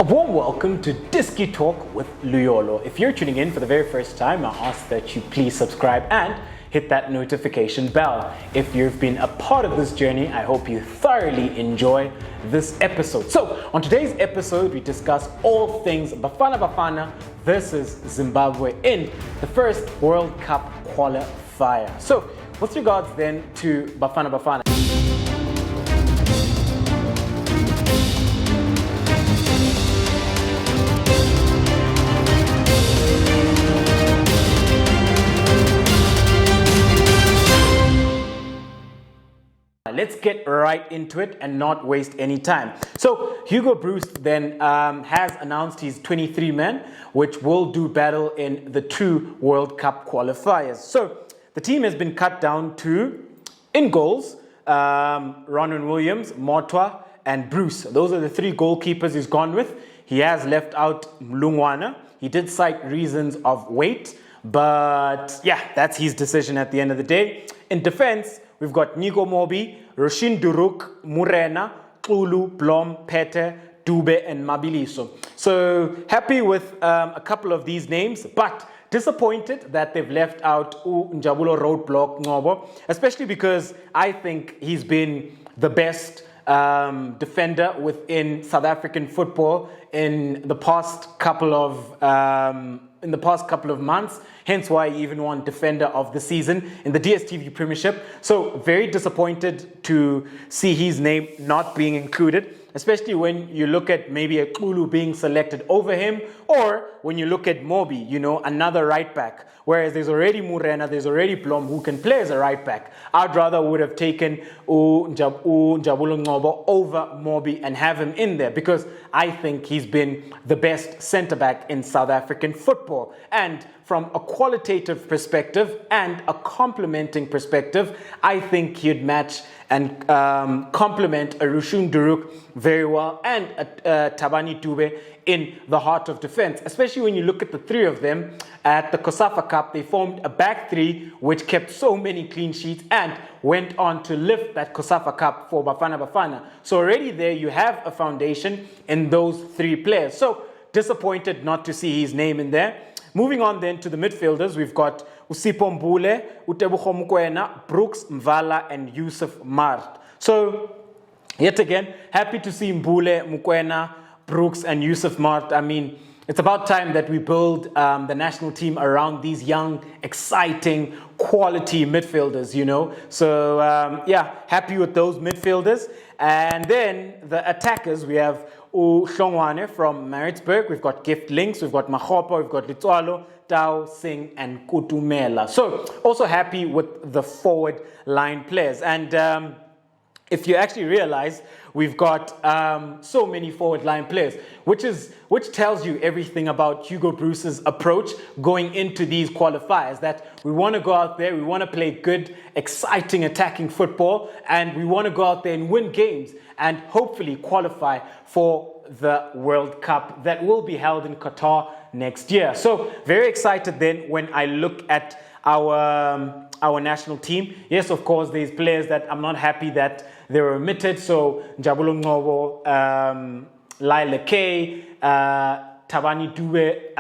A warm welcome to Disky Talk with Luyolo. If you're tuning in for the very first time, I ask that you please subscribe and hit that notification bell. If you've been a part of this journey, I hope you thoroughly enjoy this episode. So, on today's episode, we discuss all things Bafana Bafana versus Zimbabwe in the first World Cup qualifier. So, with regards then to Bafana Bafana. Let's get right into it and not waste any time. So Hugo Broos then has announced his 23 men, which will do battle in the two World Cup qualifiers. So the team has been cut down to, in goals, Ronwen Williams, Motwa, and Bruce. Those are the three goalkeepers he's gone with. He has left out Mlungwana. He did cite reasons of weight, but yeah, that's his decision at the end of the day. In defense, we've got Nico Mobi, Roshin Duruk, Murena, Ulu, Blom, Pete, Dube, and Mabiliso. So happy with a couple of these names, but disappointed that they've left out Njabulo Roadblock Ngobo, especially because I think he's been the best defender within South African football in the past couple of months, hence why he even won Defender of the Season in the DStv Premiership. So very disappointed to see his name not being included, especially when you look at maybe a Kulu being selected over him, or when you look at Mobi, another right back. Whereas there's already Murena, there's already Blom who can play as a right back. I'd rather would have taken Njabulo Ngobo over Mobi and have him in there, because I think he's been the best centre back in South African football. And from a qualitative perspective and a complementing perspective, I think he'd match and complement a Rushun Duruk very well, and Tabani Dube in the heart of defense. Especially when you look at the three of them at the COSAFA Cup, they formed a back three which kept so many clean sheets and went on to lift that COSAFA Cup for Bafana Bafana. So already there you have a foundation in those three players. So disappointed not to see his name in there. Moving on then to the midfielders, we've got Usipo Mbule, Utebucho Mokoena, Brooks Mvala, and Yusuf Mart. So, yet again, happy to see Mbule, Mokoena, Brooks, and Yusuf Mart. I mean, it's about time that we build the national team around these young, exciting, quality midfielders, So, yeah, happy with those midfielders. And then the attackers, we have Hlongwane from Maritzburg, we've got Gift Links, we've got Mahopa, we've got Litswalo, Tao, Singh, and Kutumela. So, also happy with the forward line players. And if you actually realize, we've got so many forward line players, which tells you everything about Hugo Broos's approach going into these qualifiers, that we want to go out there, we want to play good, exciting, attacking football, and we want to go out there and win games and hopefully qualify for the World Cup that will be held in Qatar next year. So very excited then when I look at our national team. Yes, of course, there's players that I'm not happy that they were omitted. So Njabulo Ngobo, Laila K, Tabani Dube,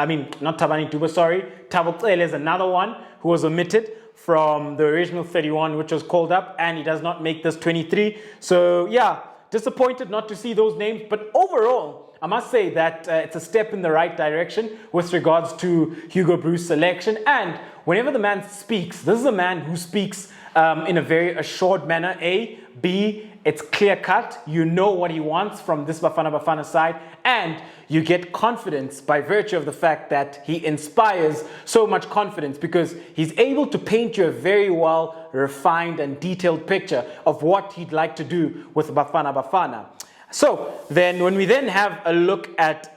Thabo Cele is another one who was omitted from the original 31, which was called up, and he does not make this 23. So yeah, disappointed not to see those names, but overall, I must say that it's a step in the right direction with regards to Hugo Broos' selection. And whenever the man speaks, this is a man who speaks in a very assured manner. A, B, it's clear cut. You know what he wants from this Bafana Bafana side, and you get confidence by virtue of the fact that he inspires so much confidence, because he's able to paint you a very well refined and detailed picture of what he'd like to do with Bafana Bafana. So then when we then have a look at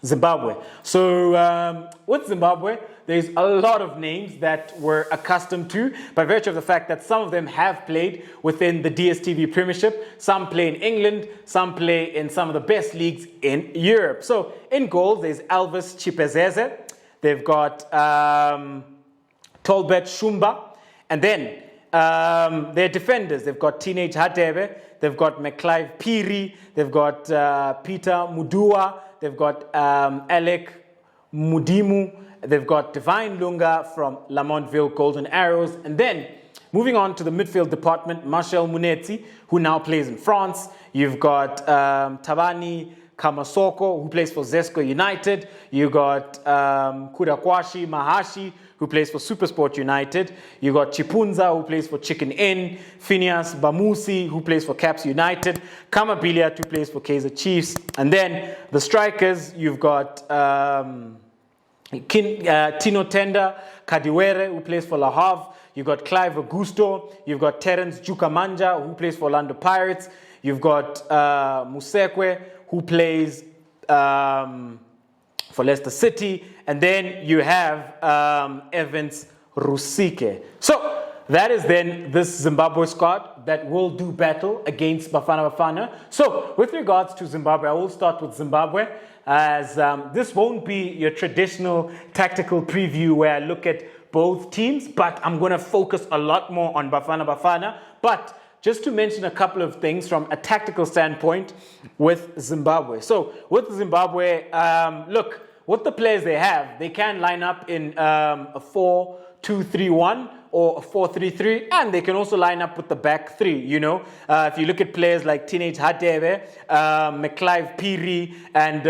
Zimbabwe. So with Zimbabwe, there's a lot of names that we're accustomed to by virtue of the fact that some of them have played within the DStv Premiership. Some play in England, some play in some of the best leagues in Europe. So in goal, there's Elvis Chipezeze. They've got Tolbert Shumba. And then their defenders, they've got Teenage Hadebe, they've got McClive Piri, they've got Peter Mudua, they've got Alec Mudimu, they've got Divine Lunga from Lamontville Golden Arrows, and then moving on to the midfield department, Marcel Munetsi, who now plays in France. You've got Tabani Kamasoko, who plays for Zesco United. You've got Kurakwashi Mahashi, who plays for Supersport United. You've got Chipunza, who plays for Chicken Inn. Phineas Bamusi, who plays for Caps United. Kama Billiat, who plays for Kaizer Chiefs. And then the strikers, you've got Tino Tenda Kadiwere, who plays for Le Havre. You've got Clive Augusto. You've got Terence Jukamanja, who plays for Orlando Pirates. You've got Musekwe, who plays for Leicester City. And then you have Evans Rusike. So that is then this Zimbabwe squad that will do battle against Bafana Bafana. So with regards to Zimbabwe, I will start with Zimbabwe, as this won't be your traditional tactical preview where I look at both teams, but I'm going to focus a lot more on Bafana Bafana. But just to mention a couple of things from a tactical standpoint with Zimbabwe. So with Zimbabwe, look, with the players they have, they can line up in a 4-2-3-1 or a 4-3-3, and they can also line up with the back three, you know. If you look at players like Teenage Hadebe, McClive Piri, and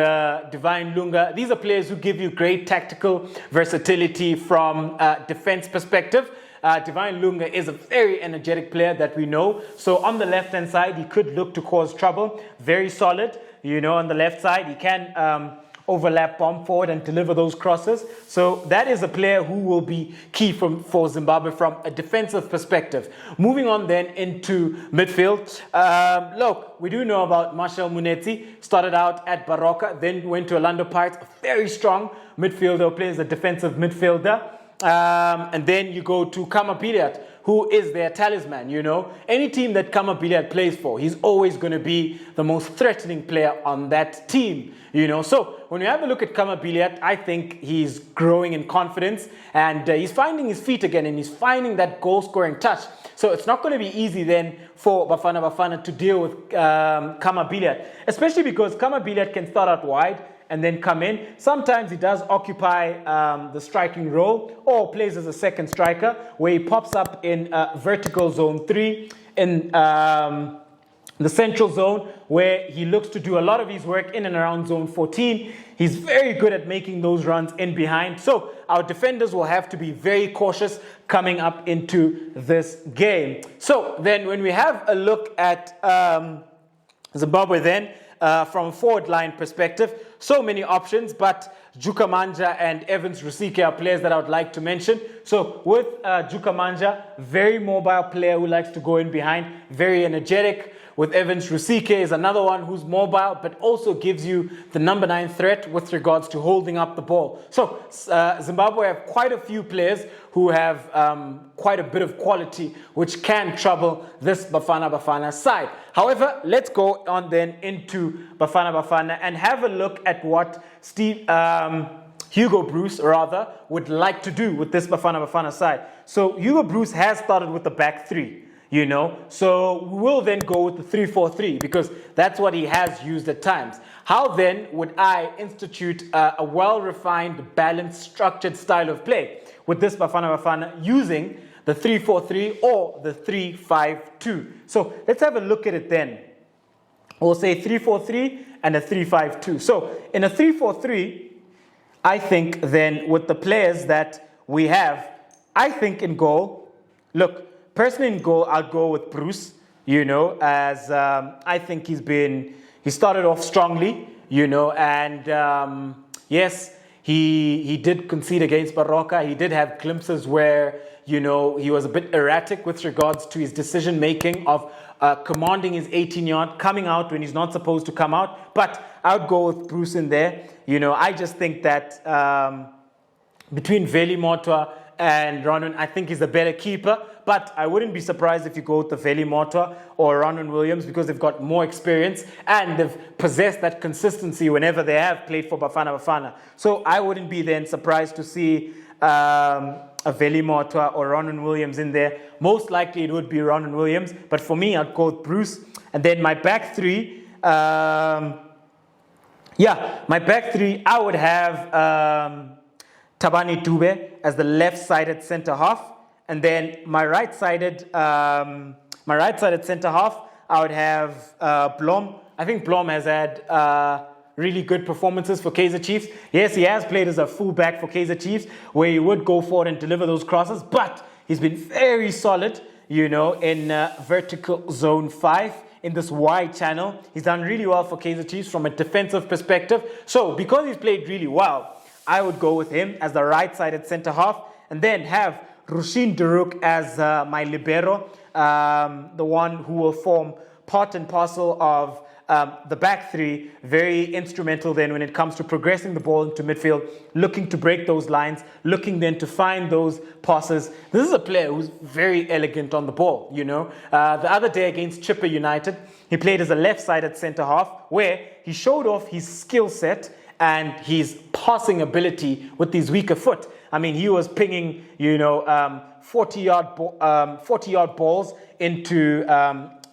Divine Lunga, these are players who give you great tactical versatility from a defense perspective. Divine Lunga is a very energetic player that we know. So on the left-hand side, he could look to cause trouble. Very solid, you know, on the left side. He can overlap, bomb forward, and deliver those crosses. So that is a player who will be key for Zimbabwe from a defensive perspective. Moving on then into midfield. Look, we do know about Marcel Munetsi. Started out at Baroka, then went to Orlando Pirates. A very strong midfielder, plays a defensive midfielder. And then you go to Kama Billiat, who is their talisman, you know. Any team that Kama Billiat plays for, he's always going to be the most threatening player on that team, you know. So when you have a look at Kama Billiat, I think he's growing in confidence, and he's finding his feet again, and he's finding that goal-scoring touch. So it's not going to be easy then for Bafana Bafana to deal with Kama Billiat, especially because Kama Billiat can start out wide and then come in. Sometimes he does occupy the striking role or plays as a second striker where he pops up in vertical zone 3 in the central zone where he looks to do a lot of his work in and around zone 14. He's very good at making those runs in behind. So our defenders will have to be very cautious coming up into this game. So then when we have a look at Zimbabwe then, from a forward line perspective, so many options, but Jukamanja and Evans Rusike are players that I would like to mention. So with Jukamanja, very mobile player who likes to go in behind, very energetic. With Evans Rusike is another one who's mobile, but also gives you the number 9 threat with regards to holding up the ball. So Zimbabwe have quite a few players who have quite a bit of quality, which can trouble this Bafana Bafana side. However, let's go on then into Bafana Bafana and have a look at what Hugo Bruce, rather, would like to do with this Bafana Bafana side. So Hugo Bruce has started with the back three, you know. So we will then go with the 3-4-3 because that's what he has used at times. How then would I institute a well-refined, balanced, structured style of play with this Bafana Bafana using the 3-4-3 or the 3-5-2? So let's have a look at it then. We'll say 3-4-3 and a 3-5-2. So in a 3-4-3, I think then with the players that we have, I think in goal, look, personally in goal, I'll go with Bruce, you know, as I think he started off strongly, you know, and yes, he did concede against Baroka. He did have glimpses where, you know, he was a bit erratic with regards to his decision making of commanding his 18-yard, coming out when he's not supposed to come out. But I would go with Bruce in there. You know, I just think that between Veli Motwa and Ronwen, I think he's a better keeper. But I wouldn't be surprised if you go with the Veli Motwa or Ronwen Williams because they've got more experience and they've possessed that consistency whenever they have played for Bafana Bafana. So I wouldn't be then surprised to see a Veli Motwa or Ronwen Williams in there. Most likely it would be Ronwen Williams. But for me, I'd go with Bruce And then my back three, my back three, I would have Tabani Dube as the left-sided centre half, and then my right-sided centre half, I would have Blom. I think Blom has had really good performances for Kaizer Chiefs. Yes, he has played as a fullback for Kaizer Chiefs, where he would go forward and deliver those crosses, but he's been very solid, in vertical zone 5. In this wide channel, he's done really well for Kaizer Chiefs from a defensive perspective. So because he's played really well, I would go with him as the right-sided centre half, and then have Rushin Duruk as my libero, the one who will form part and parcel of the back three. Very instrumental then when it comes to progressing the ball into midfield, looking to break those lines, looking then to find those passes. This is a player who's very elegant on the ball, The other day against Chippa United, he played as a left-sided centre-half, where he showed off his skill set and his passing ability with his weaker foot. I mean, he was pinging, 40-yard balls into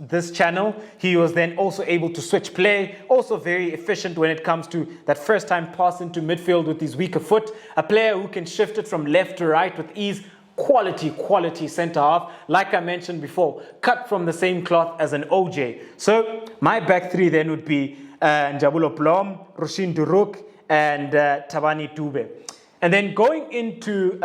this channel. He was then also able to switch play, also very efficient when it comes to that first time pass into midfield with his weaker foot. A player who can shift it from left to right with ease. Quality centre half. Like I mentioned before, cut from the same cloth as an OJ. So my back three then would be Njabulo Blom, Rushin Duruk, and Tabani Dube. And then going into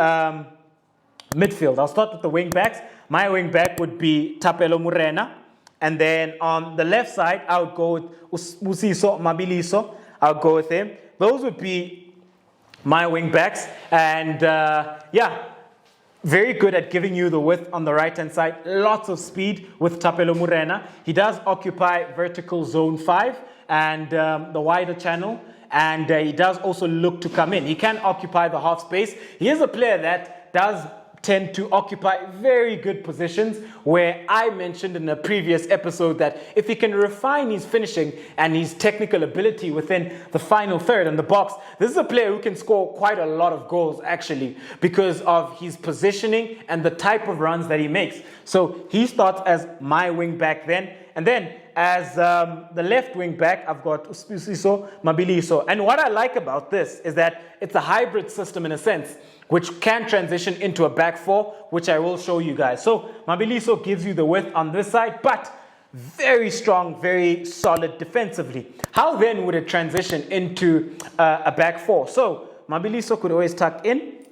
midfield, I'll start with the wing backs. My wing back would be Tapelo Morena. And then on the left side, I would go with Usiso Mabiliso. I'll go with him. Those would be my wing backs. And very good at giving you the width on the right-hand side. Lots of speed with Tapelo Morena. He does occupy vertical zone 5 and the wider channel. And he does also look to come in. He can occupy the half space. He is a player that does tend to occupy very good positions, where I mentioned in a previous episode that if he can refine his finishing and his technical ability within the final third in the box, this is a player who can score quite a lot of goals actually, because of his positioning and the type of runs that he makes. So he starts as my wing back then, and then as the left wing back, I've got Usiso Mabiliso. And what I like about this is that it's a hybrid system in a sense, which can transition into a back four, which I will show you guys. So Mabiliso gives you the width on this side, but very strong, very solid defensively. How then would it transition into a back four? So Mabiliso could always tuck in,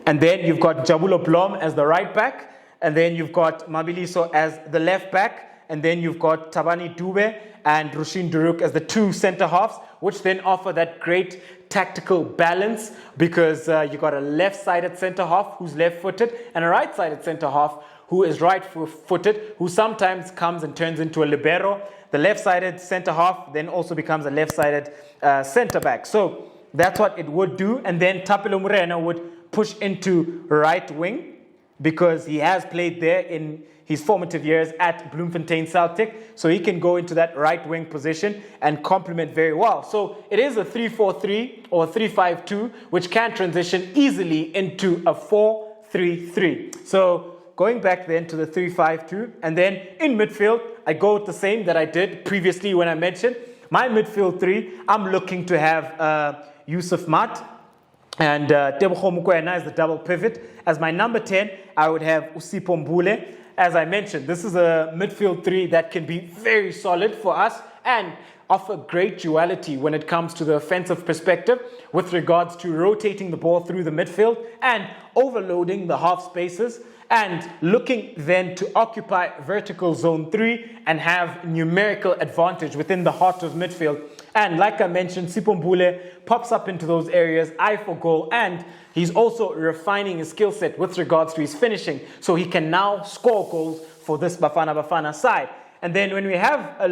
and then you've got Jabulo Blom as the right back, and then you've got Mabiliso as the left back, and then you've got Tabani Dube and Rushin Duruk as the two centre halves, which then offer that great tactical balance, because you've got a left-sided centre half who's left-footed and a right-sided centre half who is right-footed, who sometimes comes and turns into a libero. The left-sided centre half then also becomes a left-sided centre back. So that's what it would do. And then Tapelo Morena would push into right wing, because he has played there in his formative years at Bloemfontein Celtic. So he can go into that right wing position and complement very well. So it is a 3-4-3 or a 3-5-2, which can transition easily into a 4-3-3. So going back then to the 3-5-2, and then in midfield, I go with the same that I did previously when I mentioned. My midfield three, I'm looking to have Yusuf Mat and Tebogo Mokoena as the double pivot. As my number 10, I would have Usipo Mbule. As I mentioned, this is a midfield three that can be very solid for us and offer great duality when it comes to the offensive perspective with regards to rotating the ball through the midfield and overloading the half spaces, and looking then to occupy vertical zone 3 and have numerical advantage within the heart of midfield. And like I mentioned, Sipombule pops up into those areas, eye for goal, and he's also refining his skill set with regards to his finishing, so he can now score goals for this Bafana Bafana side. And then when we have a